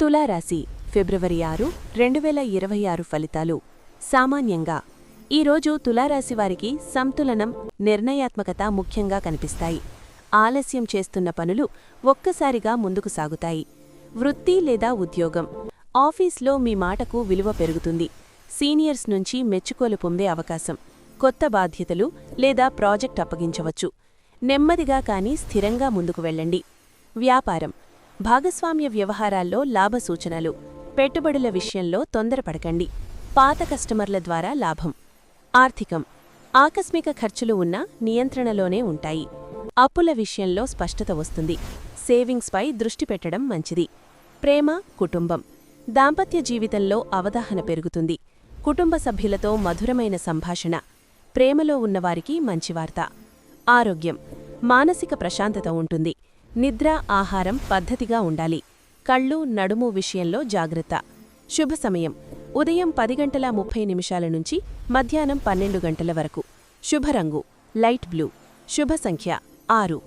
తులారాశి ఫిబ్రవరి 6, 2026 ఫలితాలు. సామాన్యంగా ఈరోజు తులారాశి వారికి సంతులనం, నిర్ణయాత్మకత ముఖ్యంగా కనిపిస్తాయి. ఆలస్యం చేస్తున్న పనులు ఒక్కసారిగా ముందుకు సాగుతాయి. వృత్తి లేదా ఉద్యోగం, ఆఫీస్లో మీ మాటకు విలువ పెరుగుతుంది. సీనియర్స్ నుంచి మెచ్చుకోలు పొందే అవకాశం. కొత్త బాధ్యతలు లేదా ప్రాజెక్ట్ అప్పగించవచ్చు. నెమ్మదిగా కానీ స్థిరంగా ముందుకు వెళ్ళండి. వ్యాపారం, భాగస్వామ్య వ్యవహారాల్లో లాభ సూచనలు. పెట్టుబడుల విషయంలో తొందరపడకండి. పాత కస్టమర్ల ద్వారా లాభం. ఆర్థికం, ఆకస్మిక ఖర్చులు ఉన్నా నియంత్రణలోనే ఉంటాయి. అప్పుల విషయంలో స్పష్టత వస్తుంది. సేవింగ్స్పై దృష్టి పెట్టడం మంచిది. ప్రేమ, కుటుంబం, దాంపత్య జీవితంలో అవగాహన పెరుగుతుంది. కుటుంబ సభ్యులతో మధురమైన సంభాషణ. ప్రేమలో ఉన్నవారికి మంచివార్త. ఆరోగ్యం, మానసిక ప్రశాంతత ఉంటుంది. నిద్ర, ఆహారం పద్ధతిగా ఉండాలి. కళ్ళు, నడుము విషయంలో జాగ్రత్త. శుభ సమయం ఉదయం 10:30 నుంచి మధ్యాహ్నం 12 గంటల వరకు. శుభరంగు లైట్ బ్లూ. శుభ సంఖ్య 6.